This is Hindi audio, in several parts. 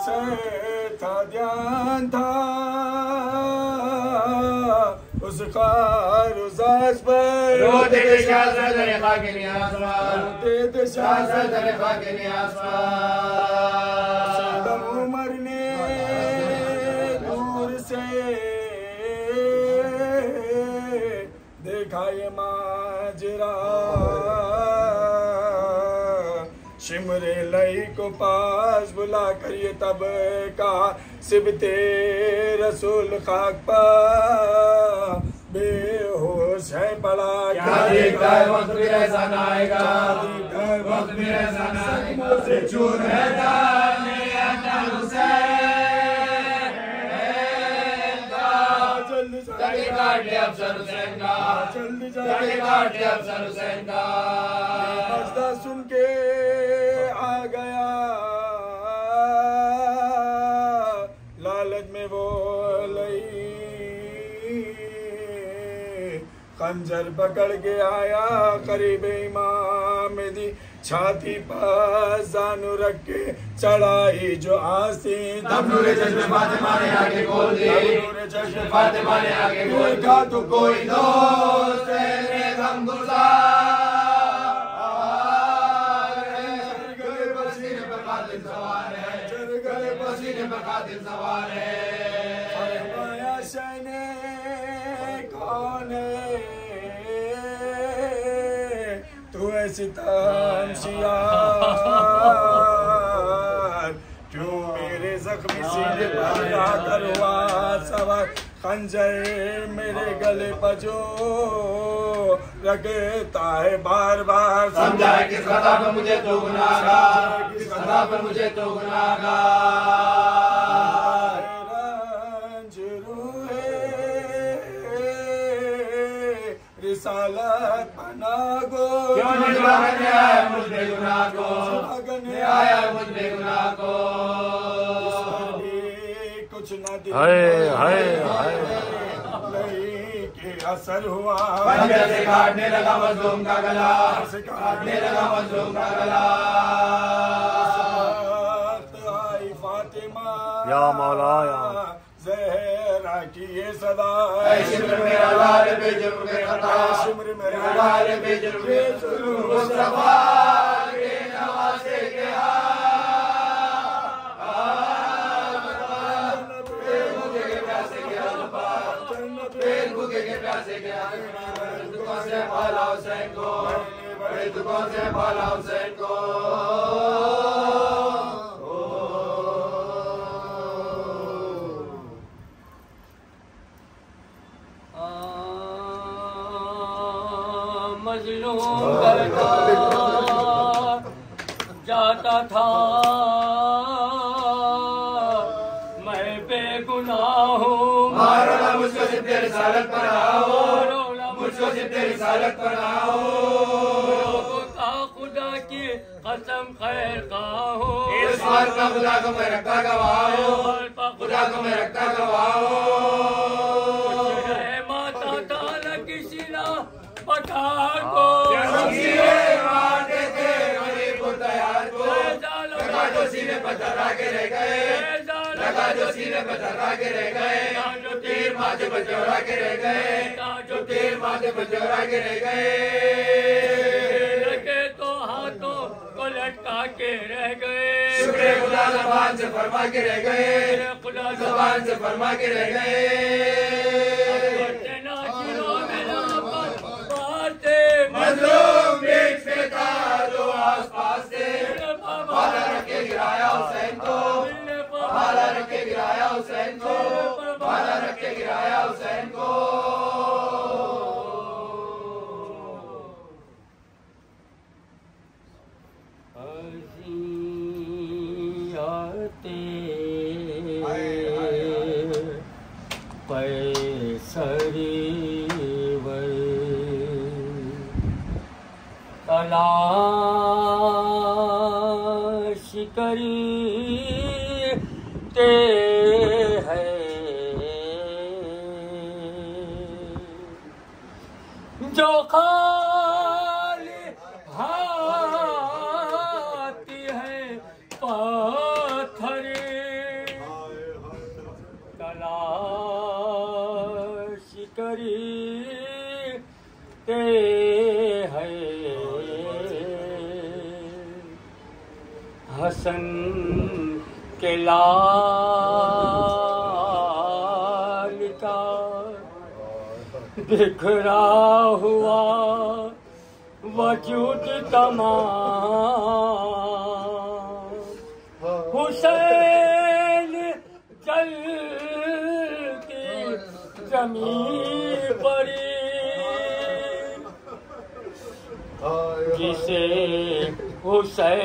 से था ध्यान था उस ख़ार उज़ाज़ पर रोते थे शाज़र दरे खाके नियाज़ पर रोते थे शाज़र दरे खाके नियाज़ पर दम उमर ने दूर से देखा ये माजरा शिमरे लई को पास बुला कर ये तब कहा सिबते रसूल खाक पा बेहोश है पड़ा क्या देखता है वक्त भी ऐसा ना आएगा वक्त भी ऐसा ना आएगा से चूर है दाने अटल हुसैन जल्दी जाके काट ले अफसर हुसैन का जल्दी जाके काट ले अफसर हुसैन का मसला सुन के आ गया लालच में वो लई खंजर पकड़ के आया करीब इमाम दी छाती पर जानू रख के चढ़ाई जो आस्तीन नूरे चश्मे फातिमा ने आगे खोल दी नूरे चश्मे फातिमा ने आगे खोल का तो कोई दोस्त है गमगुज़ार गले पसीने पर कातिल सवार है गले पसीने पर कातिल सवार है फरमाया शैने कौन है तू ऐसी तमशियार क्यों मेरे जख्मी सीने पर आकर हुआ सवार खंजर मेरे गले पर जो रखता है बार बार समझा किस खता पर मुझे तो गुनाहगार किस खता पर मुझे तो गुनाहगार रिसालत बना गो क्यों नहीं करने आया मुझ पे गुनाह को नहीं आया मुझ पे गुनाह को कुछ न दिया हाय हाय हाय नहीं के असर हुआ पंजे से काटने लगा मजलूम का गला काटने लगा मजलूम का गला आई फातिमा या मौला या ज़हरा की ये सदा शिमर मेरा लाल बेजुर्म के खता शिमर मेरा लाल बेजुर्म के मुस्तफा के नवासे के दुखों से पाला हुसैन को बड़े दुखों से पाला हुसैन को मजलूम करता जाता था मैं बेगुनाह हूँ मारो ना मुझको सिर्फ तेरी रिसालत पर आओ मुझको सिर्फ तेरी रिसालत पर आओ का खुदा की कसम खैर का हो इस बार का खुदा को मैं रखता गवाह हूँ खुदा को मैं रखता गवाह हूँ माता ताला किसी ना पठार को मारते थे गरीब तैयार को लगा जो सीने पर धरा के रह गए लगा जो सीने पर धरा के रह गए जो तीर माथे पर चौरा के रह गए जो तीर माथे पर चौरा के रह गए लगे तो हाथों को लटका के रह गए शुक्र खुदा ज़बान से फरमा के रह गए खुदा ज़बान से फरमा के रह गए मजलूम बीच पे था जो आस पास थे भाला रख के गिराया हुसैन को भाला रख के गिराया हुसैन को भाला रख के गिराया हुसैन को तलाश करते हैं जो खाली हाथ है पत्थर हसन के लाल का बिखरा हुआ वजूद तमाम, हुसैन चलती जमीन पर जिसे हुसैन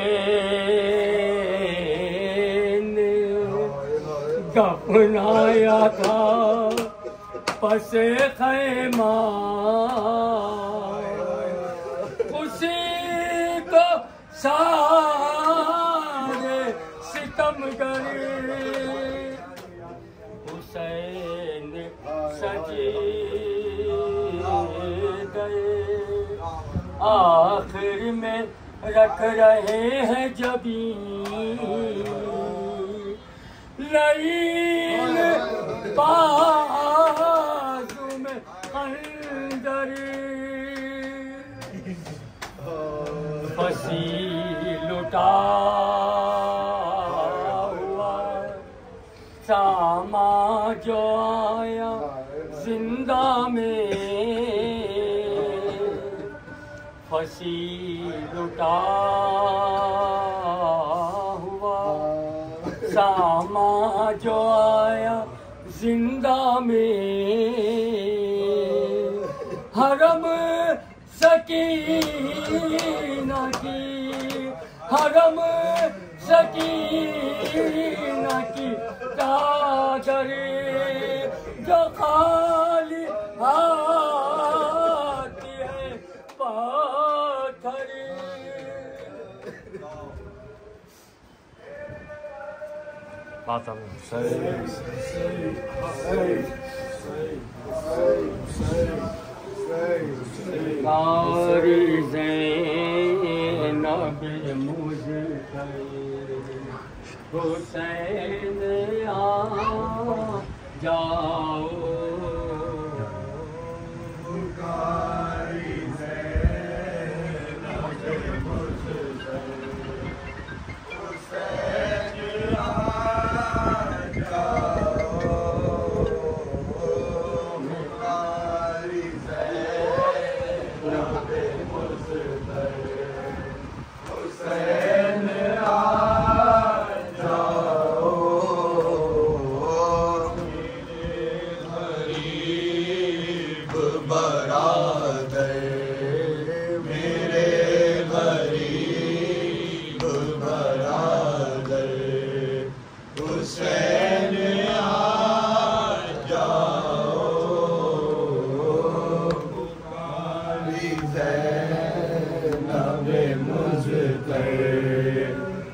दफनाया था पसे खैमा, उसी को सारे सितमगर हुसैन सजे गए, आखिर में रख रहे हैं जबी लईन बाजू में खंजर, फंसी लुटा हुआ सामा जो आया जिंदा में, फंसी लुटा हुआ सामा जो आया जिंदा में, हरम सकीना की, हरम सकीना की चादर जो खाली आती है पाथर, मातम कारी ज़ैनब मुझे हुसैन आ जाओ, कारी ज़ैनब मुझे हुसैन आ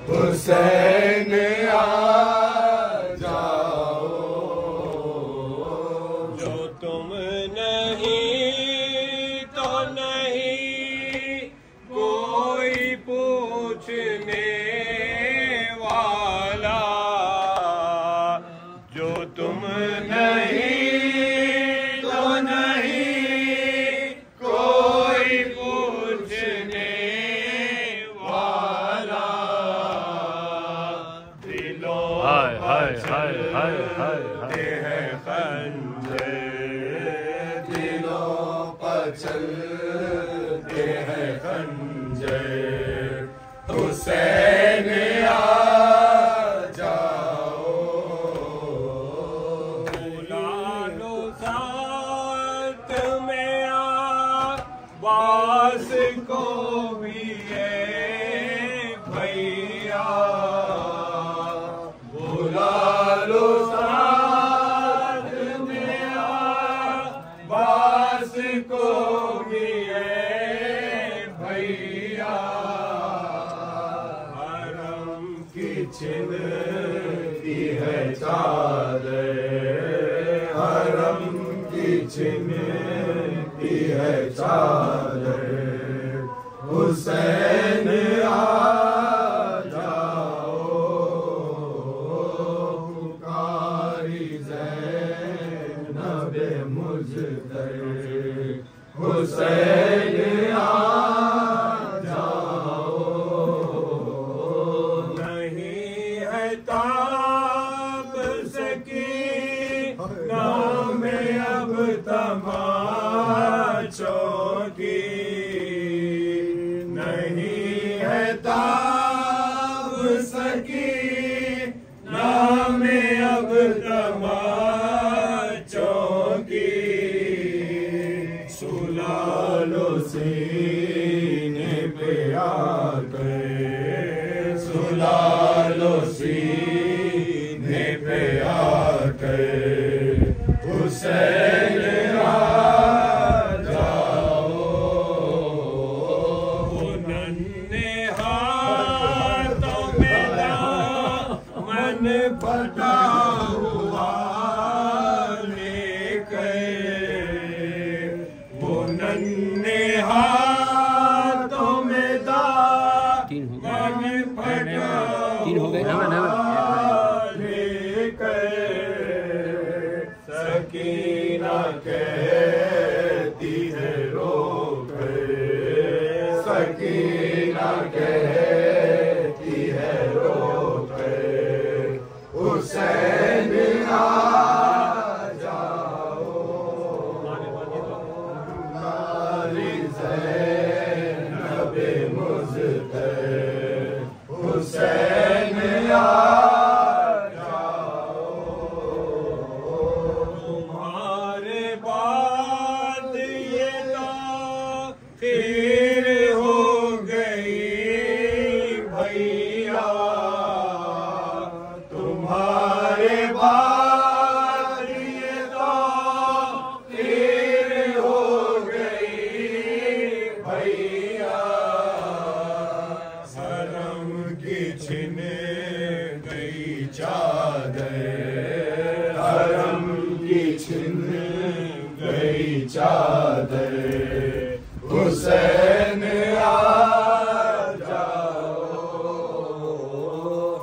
हुसैन आ जाओ, जो तुम नहीं तो नहीं कोई पूछने वाला, जो तुम नहीं तो नहीं कोई पूछने दिलों पर चलते हैं खंजर, हुसैन आ जाओ, बुला लो साथ में आवाज़ को भी है भैया, बुला लो को भी है भैया, हरम की छिनती है चादर, हरम की छिनती है चादर, हुसैन आ जाओ, कारी ज़ैनब मुझतरी, हुसैन आ जाओ, नहीं है ताब सकी नाम अब तमाचों की, सुला लो सीने पे आकर, सुला लो सीने पे आकर, हुसैन आ जाओ। वो नन्हे हाथों में दामन फटा हुआ लेकर, वो नन्हे हाथों में दामन फटा सकीना कहती है रोकर, सकीना कहती है रोकर, हुसैन आ जाओ। नारी ज़ैनब मुज़्तफ़र, हुसैन आ चादर, हुसैन आ जाओ।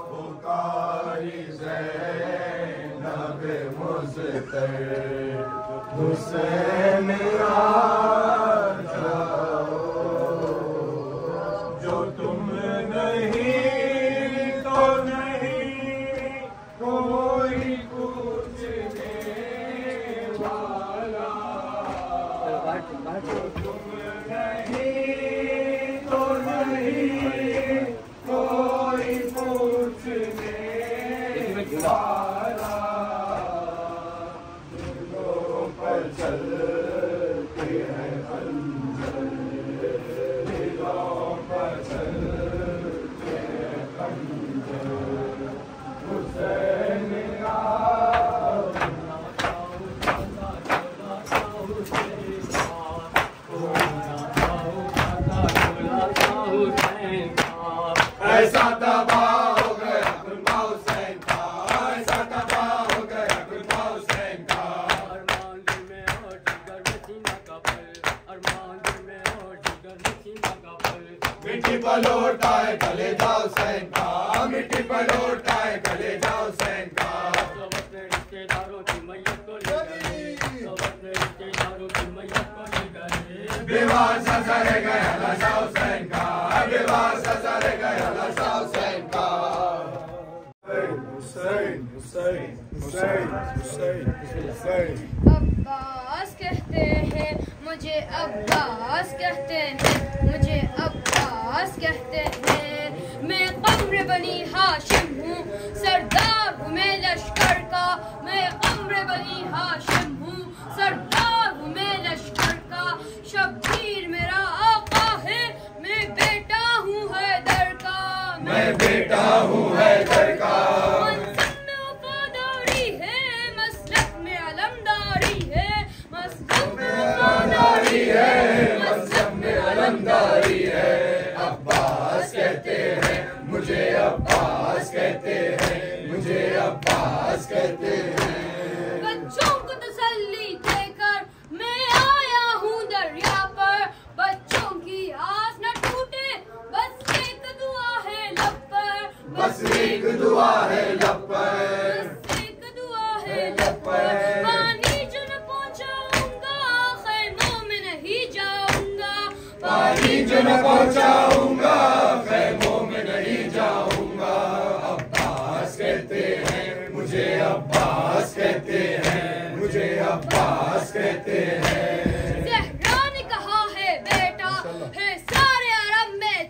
पुकारी ज़ैनब मुज़्तफ़र, हुसैन आ जाओ। जो तुम नहीं तो नहीं कोई पूछने वाला, तुम नहीं तो नहीं कोई पूछने वाला, दिलों पर चलते हैं खंजर, दिलों पर चलते हैं खंजर, हुसैन ऐसा दबाव हो गया कुर्बा हुसैन का, ऐसा दबाव हो गया कुर्बा हुसैन का। अरमान दिल में और जिगर में सीना का पल, अरमान दिल में और जिगर में सीना का पल, मिट्टी पर लौटाए कलेजा हुसैन का, मिट्टी पर लौटाए कलेजा हुसैन का। सब अपने रिश्तेदारों की मैयत को ले गए, सब अपने रिश्तेदारों की मैयत को ले गए, बेवार सा सर गया लाशा हुसैन का, बेवार सा सर गया लाशा हुसैन का। हुसैन हुसैन हुसैन हुसैन हुसैन। अब्बास कहते हैं मुझे, अब्बास कहते हैं मुझे, अब्बास कहते हैं। मैं कम्र बनी हाशिम हूँ, सरदार हूँ मैं लश्कर का, मैं कम्र बनी हाशिम हूँ, सरदार हूँ मैं लश्कर का। शब्बीर मेरा आका है, मैं बेटा हूँ हैदर का, मैं बेटा हूँ हैदर का। मनसब में वफादारी है, मसलक में अलमदारी है, मसलब में वफादारी है, मसलब में अलमदारी है। अब्बास कहते हैं मुझे, अब्बास कहते हैं मुझे, अब्बास कहते हैं। बच्चों को तसल्ली देकर मैं आया हूँ दरिया पर, बच्चों की आस न टूटे, बस एक दुआ है लब पर, बस एक दुआ है लब पर, बस एक दुआ है लब पर। पानी जो न पहुँचाऊंगा खैमों में नहीं जाऊंगा, पानी जो न पहुँचाऊंगा खैमों में नहीं जाऊंगा। अब्बास कहते हैं मुझे, अब्बास कहते हैं मुझे, अब्बास कहते हैं। ज़हरा ने कहा है बेटा है सारे अरब में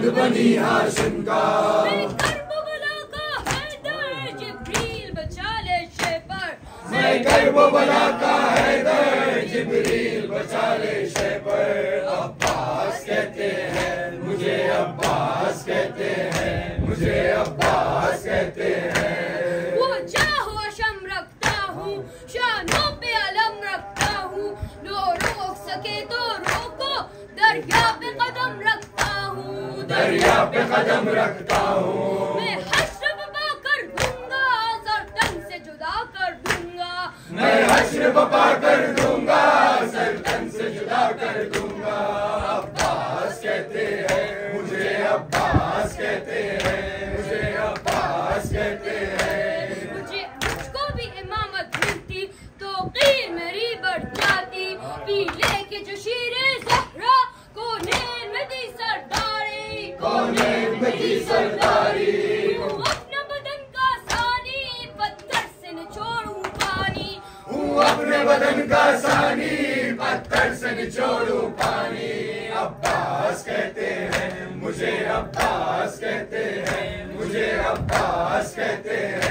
चांद बनी हाशिम का। मैं करबला का हैदर जिब्रील बचा ले शेपर। मैं करबला का हैदर जिब्रील बचा ले शेपर। अब्बास कहते हैं मुझे, अब्बास कहते हैं मुझे, अब्बास कहते हैं। वो चाहो शम रखता हूँ, शानों पे अलम रखता हूँ। लो रोक सके तो रोको, दरिया पे कदम रखता हूँ। दरिया पे कदम रखता हूँ। मैं हश्र बपा कर दूंगा, सर तन से जुदा कर दूंगा। मैं हश्र बपा कर दूंगा, सर तन से जुदा कर दूंगा। अब्बास कहते हैं मुझे, अब्बास कहते हैं मुझे, अब्बास कहते हैं। मुझको भी इमामत मिलती तो कीर मेरी बढ़ जाती। पीले के जो शीरे ज़हरा कोनेन में दी सरदारी, कोनेन में दी सरदारी। हूँ अपना बदन का सानी, पत्थर से निचोड़ूं पानी। हूँ अपने बदन का सानी, पत्थर से निचोड़ूं पानी। अब्बास कहते हैं मुझे, अब्बास कहते हैं मुझे, अब्बास कहते हैं।